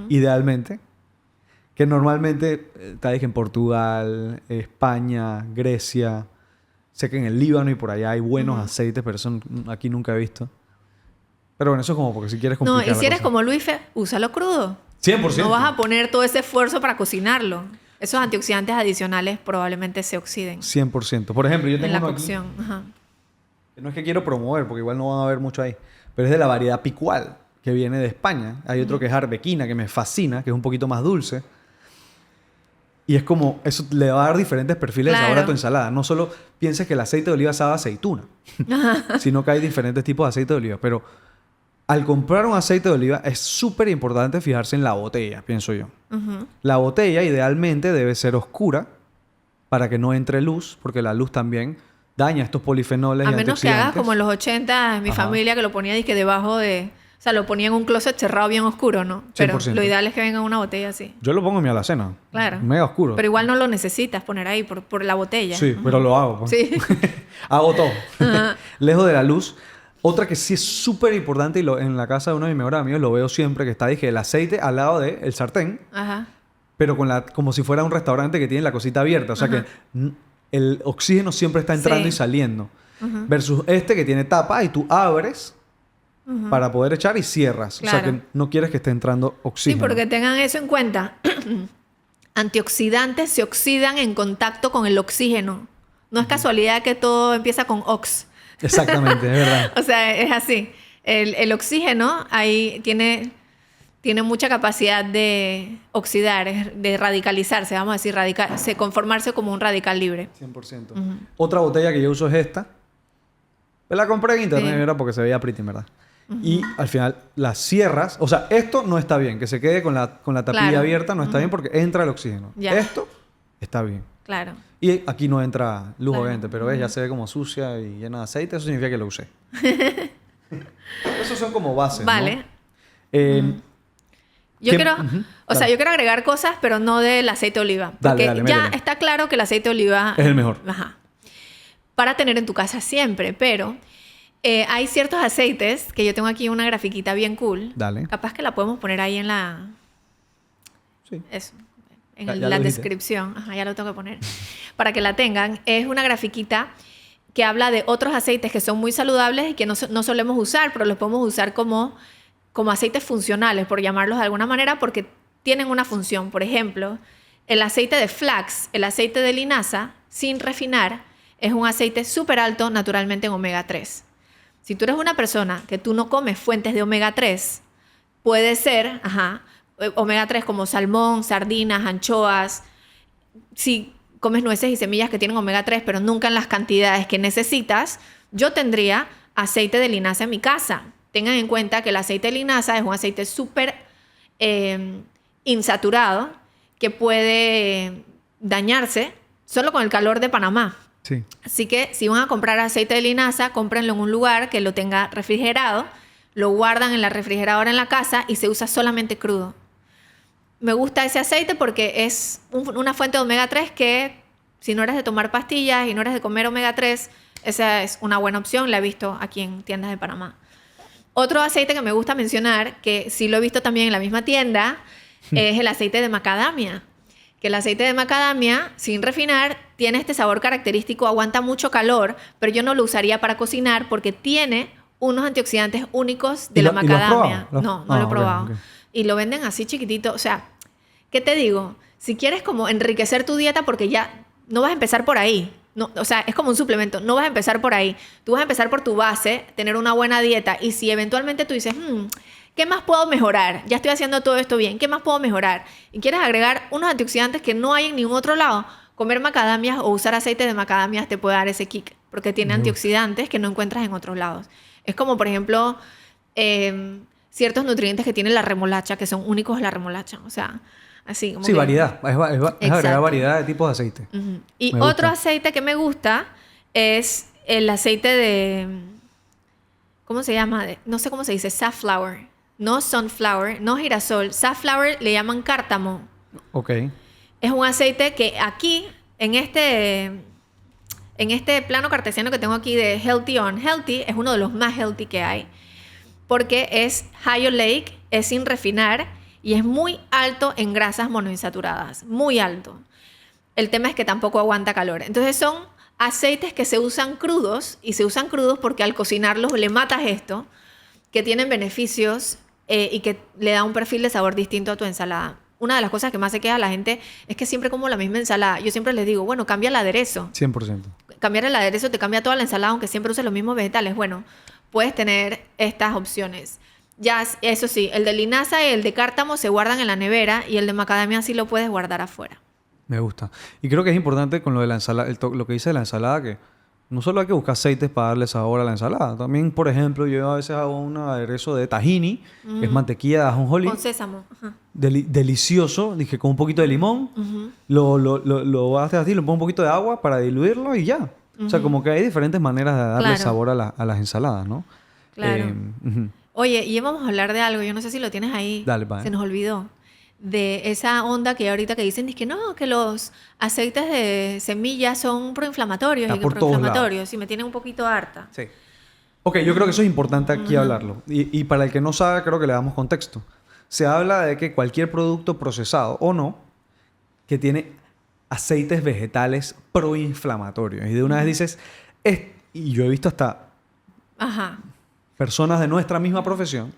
idealmente, que normalmente está en Portugal, España, Grecia. Sé que en el Líbano y por allá hay buenos aceites, pero eso aquí nunca he visto. Pero bueno, eso es como porque si quieres complicar No, y si eres cosa. como Luife, úsalo crudo. 100%. No vas a poner todo ese esfuerzo para cocinarlo. Esos antioxidantes adicionales probablemente se oxiden 100%. Por ejemplo, yo en tengo la uno aquí. cocción. Ajá. No es que quiero promover, porque igual no van a ver mucho ahí. Pero es de la variedad picual, que viene de España. Hay otro que es arbequina, que me fascina, que es un poquito más dulce. Y es como, eso le va a dar diferentes perfiles de sabor a tu ensalada. No solo pienses que el aceite de oliva sabe a aceituna, sino que hay diferentes tipos de aceite de oliva. Pero al comprar un aceite de oliva es súper importante fijarse en la botella, pienso yo. La botella idealmente debe ser oscura para que no entre luz, porque la luz también daña estos polifenoles y A menos que hagas antioxidantes. como en los 80, mi familia que lo ponía disque debajo de... O sea, lo ponía en un closet cerrado bien oscuro, ¿no? Pero 100%. lo ideal es que venga una botella así. Yo lo pongo en mi alacena. Claro. Mega oscuro. Pero igual no lo necesitas poner ahí por la botella. Sí, pero lo hago. Pues. Sí. Hago todo. Lejos de la luz. Otra que sí es súper importante y en la casa de uno de mis mejores amigos lo veo siempre, que está, dije, el aceite al lado del sartén, Ajá. pero como si fuera un restaurante que tiene la cosita abierta. O sea que el oxígeno siempre está entrando y saliendo. Versus este que tiene tapa y tú abres para poder echar y cierras. Claro. O sea que no quieres que esté entrando Sí, oxígeno. porque tengan eso en cuenta. Antioxidantes se oxidan en contacto con el oxígeno. No es casualidad que todo empieza con ox. Exactamente, es verdad. O sea, es así. El oxígeno ahí tiene mucha capacidad de oxidar, de radicalizarse, vamos a decir, conformarse como un radical libre. 100%. Otra botella que yo uso es esta. Me la compré en internet, ¿verdad? Porque se veía pretty, ¿verdad? Y al final las cierras. O sea, esto no está bien. Que se quede con la tapilla abierta no está bien porque entra el oxígeno. Ya. Esto está bien. Claro. Y aquí no entra luz, obviamente. Pero ves, ya se ve como sucia y llena de aceite. Eso significa que lo usé. Esos son como bases, Vale. ¿no? Yo ¿Qué? quiero, Dale. yo quiero agregar cosas, pero no del aceite de oliva. Porque Dale, ya métele. está claro que el aceite de oliva Es el mejor. Ajá. Para tener en tu casa siempre, pero hay ciertos aceites que yo tengo aquí una grafiquita bien cool. Dale. Capaz que la podemos poner ahí en la Sí. eso, en Ya la lo dijiste. descripción. Ajá, ya lo tengo que poner. Para que la tengan. Es una grafiquita que habla de otros aceites que son muy saludables y que no solemos usar, pero los podemos usar como aceites funcionales, por llamarlos de alguna manera, porque tienen una función. Por ejemplo, el aceite de flax, el aceite de linaza, sin refinar, es un aceite súper alto naturalmente en omega 3. Si tú eres una persona que tú no comes fuentes de omega 3, puede ser, omega 3 como salmón, sardinas, anchoas. Si comes nueces y semillas que tienen omega 3, pero nunca en las cantidades que necesitas, yo tendría aceite de linaza en mi casa. Tengan en cuenta que el aceite de linaza es un aceite súper insaturado que puede dañarse solo con el calor de Panamá. Sí. Así que si van a comprar aceite de linaza, cómprenlo en un lugar que lo tenga refrigerado, lo guardan en la refrigeradora en la casa y se usa solamente crudo. Me gusta ese aceite porque es una fuente de omega 3 que si no eres de tomar pastillas y no eres de comer omega 3, esa es una buena opción. La he visto aquí en tiendas de Panamá. Otro aceite que me gusta mencionar, que sí lo he visto también en la misma tienda, es el aceite de macadamia. Que el aceite de macadamia, sin refinar, tiene este sabor característico, aguanta mucho calor, pero yo no lo usaría para cocinar porque tiene unos antioxidantes únicos de la macadamia. No lo he probado. Okay. Y lo venden así chiquitito. O sea, ¿qué te digo? Si quieres como enriquecer tu dieta, porque ya no vas a empezar por ahí. No, o sea, es como un suplemento. No vas a empezar por ahí. Tú vas a empezar por tu base, tener una buena dieta. Y si eventualmente tú dices, ¿qué más puedo mejorar? Ya estoy haciendo todo esto bien. ¿Qué más puedo mejorar? Y quieres agregar unos antioxidantes que no hay en ningún otro lado. Comer macadamias o usar aceite de macadamias te puede dar ese kick. Porque tiene antioxidantes que no encuentras en otros lados. Es como, por ejemplo, ciertos nutrientes que tiene la remolacha, que son únicos de la remolacha. O sea, así como sí, que... variedad. Es agregar variedad de tipos de aceite. Y otro aceite que me gusta es el aceite de... ¿Cómo se llama? No sé cómo se dice. Safflower. No sunflower, no girasol. Safflower le llaman cártamo. Ok. Es un aceite que aquí, en este plano cartesiano que tengo aquí de Healthy on Healthy, es uno de los más healthy que hay. Porque es high oleic, es sin refinar y es muy alto en grasas monoinsaturadas. Muy alto. El tema es que tampoco aguanta calor. Entonces son aceites que se usan crudos y se usan crudos porque al cocinarlos le matas esto, que tienen beneficios y que le da un perfil de sabor distinto a tu ensalada. Una de las cosas que más se queda a la gente es que siempre como la misma ensalada. Yo siempre les digo, bueno, cambia el aderezo. 100%. Cambiar el aderezo te cambia toda la ensalada, aunque siempre uses los mismos vegetales. Bueno, puedes tener estas opciones. Ya, eso sí, el de linaza y el de cártamo se guardan en la nevera y el de macadamia sí lo puedes guardar afuera. Me gusta. Y creo que es importante con lo de la ensalada, lo que dice de la ensalada, que no solo hay que buscar aceites para darle sabor a la ensalada. También, por ejemplo, yo a veces hago un aderezo de tahini, que es mantequilla de ajonjolí. Con sésamo. Delicioso. Dije, con un poquito de limón. Lo haces así, le pongo un poquito de agua para diluirlo y ya. O sea, como que hay diferentes maneras de darle sabor a las ensaladas, ¿no? Claro. Oye, y vamos a hablar de algo. Yo no sé si lo tienes ahí. Dale, pa. Se nos olvidó. De esa onda que ahorita que dicen que no, que los aceites de semillas son proinflamatorios. Está y que por proinflamatorios. Y me tiene un poquito harta. Sí. Ok, yo creo que eso es importante aquí hablarlo. Y para el que no sabe, creo que le damos contexto. Se habla de que cualquier producto procesado o no, que tiene aceites vegetales proinflamatorios. Y de una vez dices, y yo he visto hasta personas de nuestra misma profesión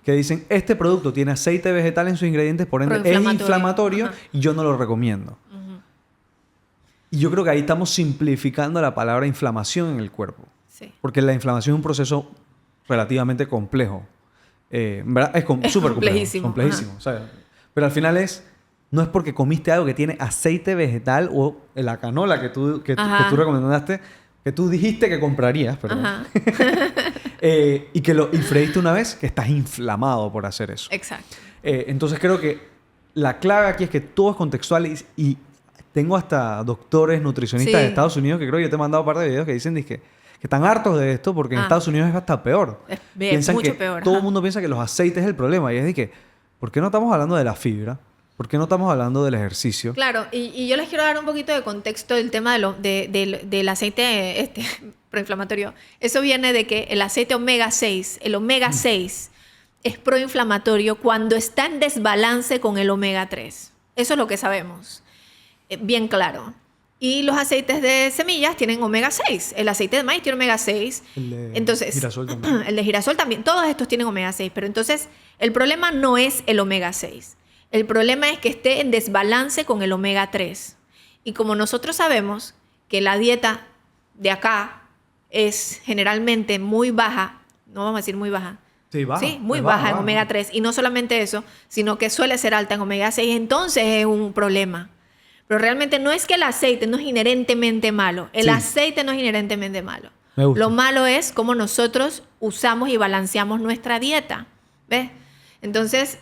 que dicen, este producto tiene aceite vegetal en sus ingredientes, por ende es inflamatorio y yo no lo recomiendo. Y yo creo que ahí estamos simplificando la palabra inflamación en el cuerpo. Sí. Porque la inflamación es un proceso relativamente complejo. ¿Verdad? Es súper complejísimo. O sea, pero al final no es porque comiste algo que tiene aceite vegetal o la canola que tú recomendaste, que tú dijiste que comprarías, perdón. Y que lo freíste una vez, que estás inflamado por hacer eso. Exacto. Entonces creo que la clave aquí es que todo es contextual y tengo hasta doctores nutricionistas de Estados Unidos que creo que yo te he mandado un par de videos que dicen que están hartos de esto porque en Estados Unidos es hasta peor. Es mucho peor. Todo el mundo piensa que los aceites es el problema y es de que, ¿por qué no estamos hablando de la fibra? ¿Por qué no estamos hablando del ejercicio? Claro, y yo les quiero dar un poquito de contexto del tema del aceite proinflamatorio. Eso viene de que el aceite omega 6, el omega 6 es proinflamatorio cuando está en desbalance con el omega 3. Eso es lo que sabemos. Bien claro. Y los aceites de semillas tienen omega 6. El aceite de maíz tiene omega 6. Entonces, girasol también. El de girasol también. Todos estos tienen omega 6. Pero entonces, el problema no es el omega 6. El problema es que esté en desbalance con el omega 3. Y como nosotros sabemos que la dieta de acá es generalmente muy baja, no vamos a decir muy baja, Sí, baja. sí, muy Es baja en omega 3. Y no solamente eso, sino que suele ser alta en omega 6, entonces es un problema. Pero realmente no es que el aceite no es inherentemente malo. El Sí. aceite no es inherentemente malo. Me gusta. Lo malo es cómo nosotros usamos y balanceamos nuestra dieta. ¿Ves? Entonces,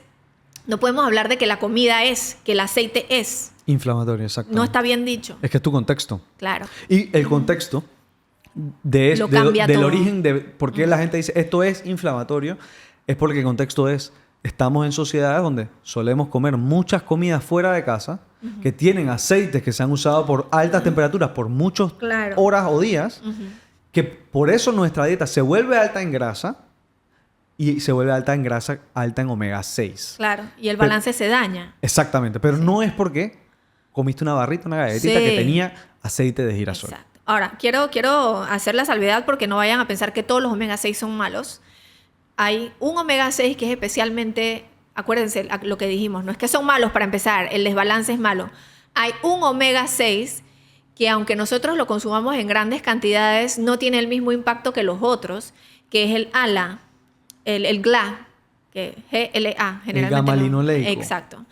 no podemos hablar de que la comida es, que el aceite es. Inflamatorio, exacto. No está bien dicho. Es que es tu contexto. Claro. Y el contexto Lo cambia del todo. origen de por qué la gente dice esto es inflamatorio, es porque el contexto es, estamos en sociedades donde solemos comer muchas comidas fuera de casa que tienen aceites que se han usado por altas temperaturas por muchas Claro. horas o días, que por eso nuestra dieta se vuelve alta en grasa y se vuelve alta en grasa, alta en omega 6. Claro. Y el balance se daña. Exactamente, pero no es porque comiste una barrita, una galletita Sí. que tenía aceite de girasol. Exacto. Ahora, quiero hacer la salvedad porque no vayan a pensar que todos los omega 6 son malos. Hay un omega 6 que es especialmente, acuérdense lo que dijimos, no es que son malos para empezar, el desbalance es malo. Hay un omega 6 que aunque nosotros lo consumamos en grandes cantidades, no tiene el mismo impacto que los otros, que es el ALA, el GLA, que GLA, generalmente. gamma-linoleico. Exacto.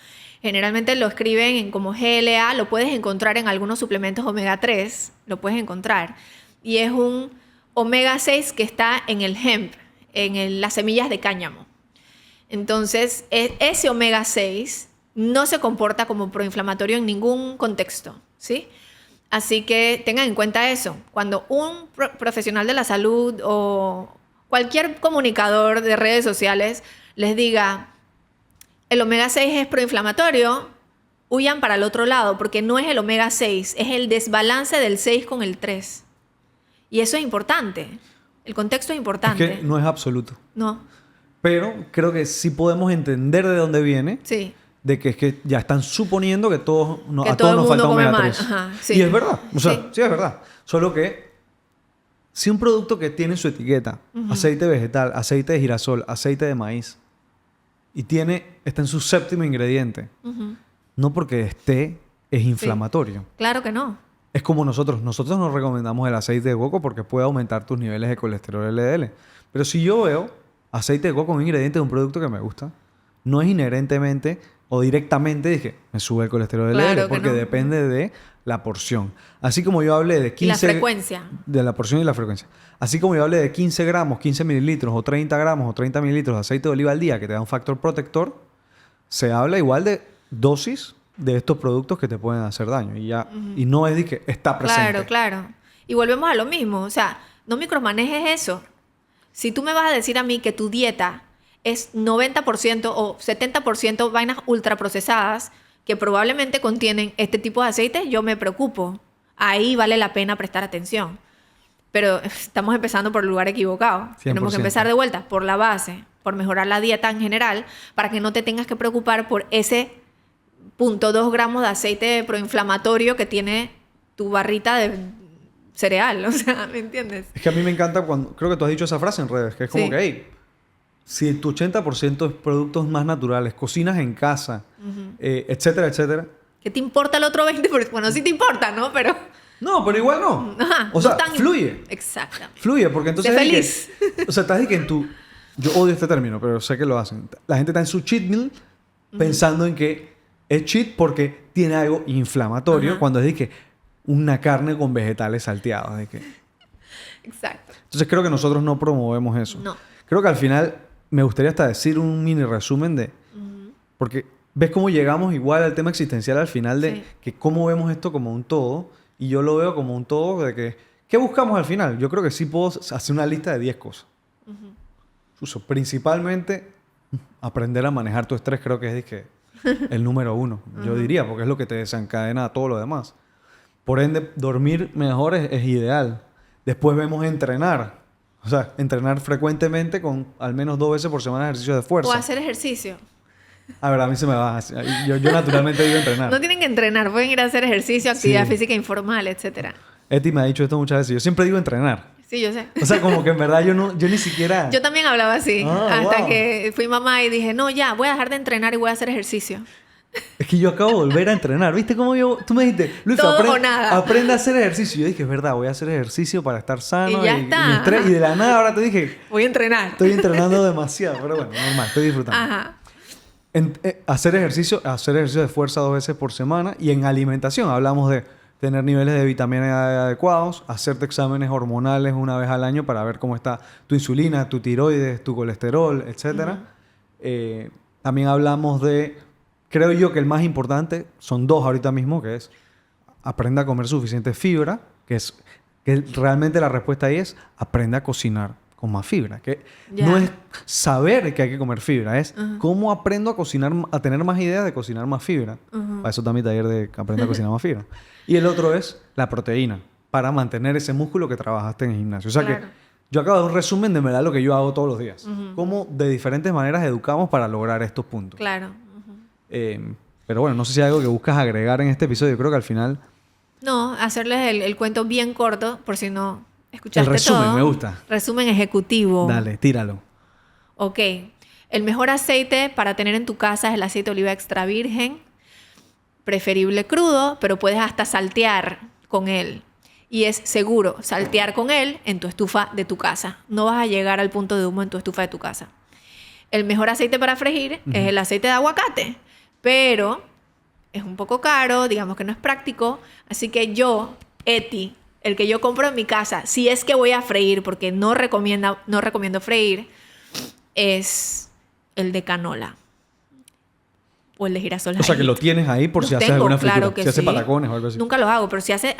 Generalmente lo escriben como GLA, lo puedes encontrar en algunos suplementos omega 3, lo puedes encontrar. Y es un omega 6 que está en el hemp, en las semillas de cáñamo. Entonces, ese omega 6 no se comporta como proinflamatorio en ningún contexto, ¿sí? Así que tengan en cuenta eso. Cuando un profesional de la salud o cualquier comunicador de redes sociales les diga el omega 6 es proinflamatorio, huyan para el otro lado, porque no es el omega 6, es el desbalance del 6 con el 3. Y eso es importante. El contexto es importante. Es que no es absoluto. No, Pero creo que sí podemos entender de dónde viene, sí. de que es que ya están suponiendo que todos, Que a todo todos el nos mundo falta come omega mal. 3. Ajá, sí. Y es verdad. O sea, Sí. sí es verdad. Solo que si un producto que tiene su etiqueta, aceite vegetal, aceite de girasol, aceite de maíz, y está en su séptimo ingrediente, Ujú. no porque es inflamatorio. Claro que no. Es como nosotros nos recomendamos el aceite de coco porque puede aumentar tus niveles de colesterol LDL. Pero si yo veo aceite de coco como un ingrediente de un producto que me gusta, no es inherentemente o directamente dije, me sube el colesterol LDL, Claro que porque no. depende de la porción. Así como yo hablé de 15... Y la frecuencia. De la porción y la frecuencia. Así como yo hablé de 15 gramos, 15 mililitros o 30 gramos o 30 mililitros de aceite de oliva al día que te da un factor protector, se habla igual de dosis de estos productos que te pueden hacer daño. Y no es de que está presente. Claro, claro. Y volvemos a lo mismo. O sea, no micromanejes eso. Si tú me vas a decir a mí que tu dieta es 90% o 70% vainas ultraprocesadas que probablemente contienen este tipo de aceites, yo me preocupo. Ahí vale la pena prestar atención. Pero estamos empezando por el lugar equivocado. Tenemos que 100%. empezar de vuelta por la base, por mejorar la dieta en general, para que no te tengas que preocupar por ese 0.2 gramos de aceite proinflamatorio que tiene tu barrita de cereal. O sea, ¿me entiendes? Es que a mí me encanta cuando... Creo que tú has dicho esa frase en redes, que es como Sí. que, hey, si tu 80% es productos más naturales, cocinas en casa, etcétera, etcétera. ¿Qué te importa el otro 20%? Bueno, sí te importa, ¿no? Pero... No, pero igual no. Ajá, O sea, no tan- fluye. Exactamente. Fluye, porque entonces... Sé es que- feliz. o sea, estás de que en tu... Yo odio este término, pero sé que lo hacen. La gente está en su cheat meal pensando en que es cheat porque tiene algo inflamatorio, Ajá. cuando es de que una carne con vegetales salteados. De que... Exacto. Entonces creo que nosotros no promovemos eso. No. Creo que al final me gustaría hasta decir un mini resumen de... Porque ves cómo llegamos igual al tema existencial al final de Sí. que cómo vemos esto como un todo. Y yo lo veo como un todo de que... ¿Qué buscamos al final? Yo creo que sí puedo hacer una lista de 10 cosas. Uso, principalmente aprender a manejar tu estrés creo que es dizque, el número 1. Yo diría, porque es lo que te desencadena a todo lo demás. Por ende, dormir mejor es ideal. Después vemos entrenar. O sea, entrenar frecuentemente con al menos 2 veces por semana ejercicios de fuerza. O hacer ejercicio. A ver, a mí se me va. Yo naturalmente digo entrenar. No tienen que entrenar, pueden ir a hacer ejercicio, actividad Sí. física informal, etcétera. Eti me ha dicho esto muchas veces. Yo siempre digo entrenar. Sí, yo sé. O sea, como que en verdad yo ni siquiera... Yo también hablaba así, Ah, hasta wow. que fui mamá y dije, no, ya, voy a dejar de entrenar y voy a hacer ejercicio. Es que yo acabo de volver a entrenar. ¿Viste cómo yo...? Tú me dijiste, Luis, Todo o nada. aprende a hacer ejercicio. Yo dije, es verdad, voy a hacer ejercicio para estar sano. Y ya está. Y de la nada ahora te dije, Voy a entrenar. estoy entrenando demasiado. Pero bueno, normal, estoy disfrutando. Ajá. Hacer ejercicio de fuerza 2 veces por semana. Y en alimentación hablamos de tener niveles de vitamina adecuados, hacerte exámenes hormonales una vez al año para ver cómo está tu insulina, tu tiroides, tu colesterol, etc. También hablamos de, creo yo que el más importante, son 2 ahorita mismo, que es aprenda a comer suficiente fibra, que realmente la respuesta ahí es aprende a cocinar con más fibra. Que no es saber que hay que comer fibra, es cómo aprendo a cocinar, a tener más ideas de cocinar más fibra. Para eso está mi taller de aprender a cocinar más fibra. Y el otro es la proteína, para mantener ese músculo que trabajaste en el gimnasio. O sea que yo acabo de dar un resumen de verdad lo que yo hago todos los días. Cómo de diferentes maneras educamos para lograr estos puntos. Claro. Pero bueno, no sé si hay algo que buscas agregar en este episodio. Yo creo que al final... No, hacerles el cuento bien corto, por si no escuchaste El resumen, todo. me gusta. Resumen ejecutivo. Dale, tíralo. Ok. El mejor aceite para tener en tu casa es el aceite de oliva extra virgen. Preferible crudo, pero puedes hasta saltear con él. Y es seguro saltear con él en tu estufa de tu casa. No vas a llegar al punto de humo en tu estufa de tu casa. El mejor aceite para freír es el aceite de aguacate. Pero es un poco caro, digamos que no es práctico. Así que yo, Eti, el que yo compro en mi casa, si es que voy a freír, porque no recomiendo freír, es el de canola. O el de girasol. O sea, que lo tienes ahí por si haces alguna fritura. Claro que si haces sí. patacones o algo así. Nunca los hago, pero si hace...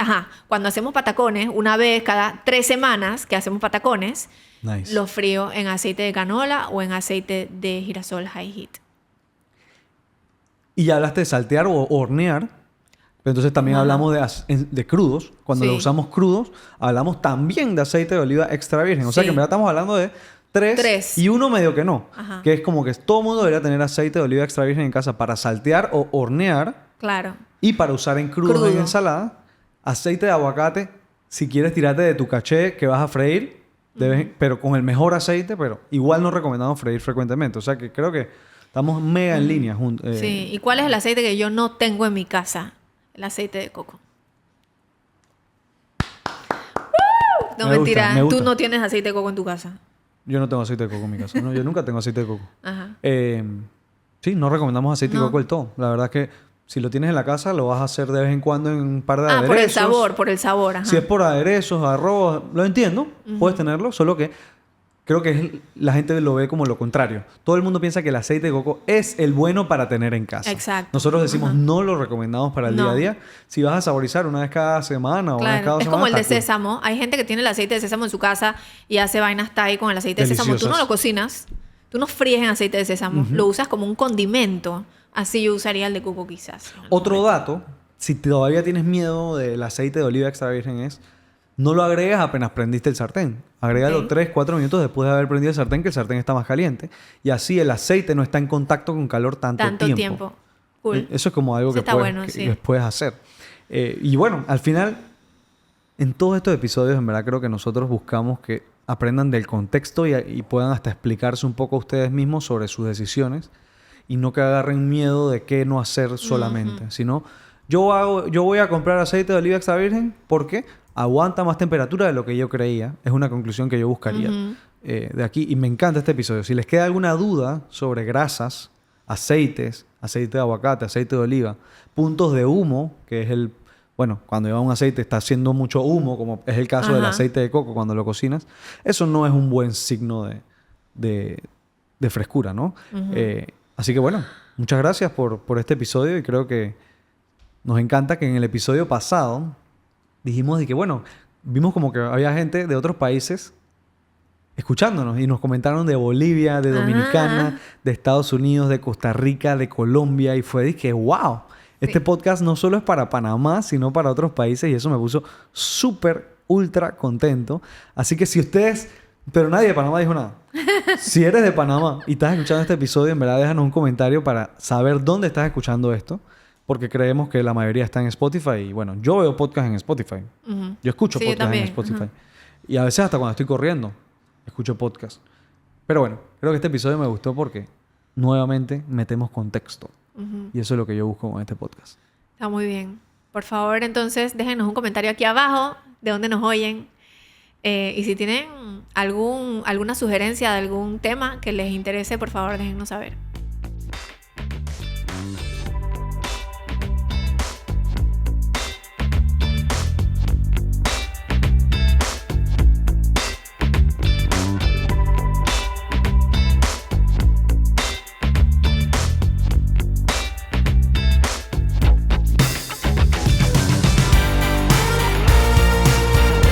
Cuando hacemos patacones, una vez cada 3 semanas que hacemos patacones, Nice. los frío en aceite de canola o en aceite de girasol high heat. Y ya hablaste de saltear o hornear. Pero entonces también hablamos de crudos. Cuando lo usamos crudos, hablamos también de aceite de oliva extra virgen. O sea que en verdad estamos hablando de 3 y uno medio que no. Ajá. Que es como que todo mundo debería tener aceite de oliva extra virgen en casa para saltear o hornear. Claro. Y para usar en crudo en ensalada. Aceite de aguacate, si quieres tirarte de tu caché que vas a freír, pero con el mejor aceite, pero igual no recomendamos freír frecuentemente. O sea que creo que estamos mega en línea. Sí. ¿Y cuál es el aceite que yo no tengo en mi casa? El aceite de coco. No, Me mentira. gusta, me gusta. Tú no tienes aceite de coco en tu casa. Yo no tengo aceite de coco en mi casa. No, yo nunca tengo aceite de coco. Ajá. Sí, no recomendamos aceite de coco del todo. La verdad es que si lo tienes en la casa, lo vas a hacer de vez en cuando en un par de aderezos. Por el sabor. Ajá. Si es por aderezos, arroz, lo entiendo. Puedes tenerlo, solo que creo que la gente lo ve como lo contrario. Todo el mundo piensa que el aceite de coco es el bueno para tener en casa. Exacto. Nosotros decimos no lo recomendamos para el día a día. Si vas a saborizar una vez cada semana o una vez cada 2 es semanas, como el de está cool. sésamo. Hay gente que tiene el aceite de sésamo en su casa y hace vainas Thai con el aceite de sésamo. Tú no Deliciosas. lo cocinas. Tú no fríes en aceite de sésamo. Lo usas como un condimento. Así yo usaría el de coco quizás. Otro dato, si todavía tienes miedo del aceite de oliva extra virgen es, no lo agregas apenas prendiste el sartén. Agrégalo 3-4 minutos después de haber prendido el sartén, que el sartén está más caliente. Y así el aceite no está en contacto con calor tanto tiempo. Cool. Eso es como algo Eso que, está puedes, bueno, que sí. puedes hacer. Y bueno, al final, en todos estos episodios, en verdad creo que nosotros buscamos que aprendan del contexto y puedan hasta explicarse un poco a ustedes mismos sobre sus decisiones y no que agarren miedo de qué no hacer solamente, sino yo voy a comprar aceite de oliva extra virgen porque aguanta más temperatura de lo que yo creía. Es una conclusión que yo buscaría de aquí. Y me encanta este episodio. Si les queda alguna duda sobre grasas, aceites, aceite de aguacate, aceite de oliva, puntos de humo, que es el... Bueno, cuando lleva un aceite está haciendo mucho humo, como es el caso del aceite de coco cuando lo cocinas. Eso no es un buen signo de frescura, ¿no? Así que bueno, muchas gracias por este episodio y creo que nos encanta que en el episodio pasado dijimos de que, bueno, vimos como que había gente de otros países escuchándonos y nos comentaron de Bolivia, de Dominicana, de Estados Unidos, de Costa Rica, de Colombia y fue de que, wow, este podcast no solo es para Panamá, sino para otros países y eso me puso súper, ultra contento. Así que si ustedes... Pero nadie de Panamá dijo nada. Si eres de Panamá y estás escuchando este episodio, en verdad déjanos un comentario para saber dónde estás escuchando esto. Porque creemos que la mayoría está en Spotify. Y bueno, yo veo podcast en Spotify. Yo escucho podcast en Spotify. Y a veces hasta cuando estoy corriendo, escucho podcast. Pero bueno, creo que este episodio me gustó porque nuevamente metemos contexto. Ujú. Y eso es lo que yo busco con este podcast. Está muy bien. Por favor, entonces, déjenos un comentario aquí abajo de dónde nos oyen. Y si tienen alguna sugerencia de algún tema que les interese, por favor, déjennos saber.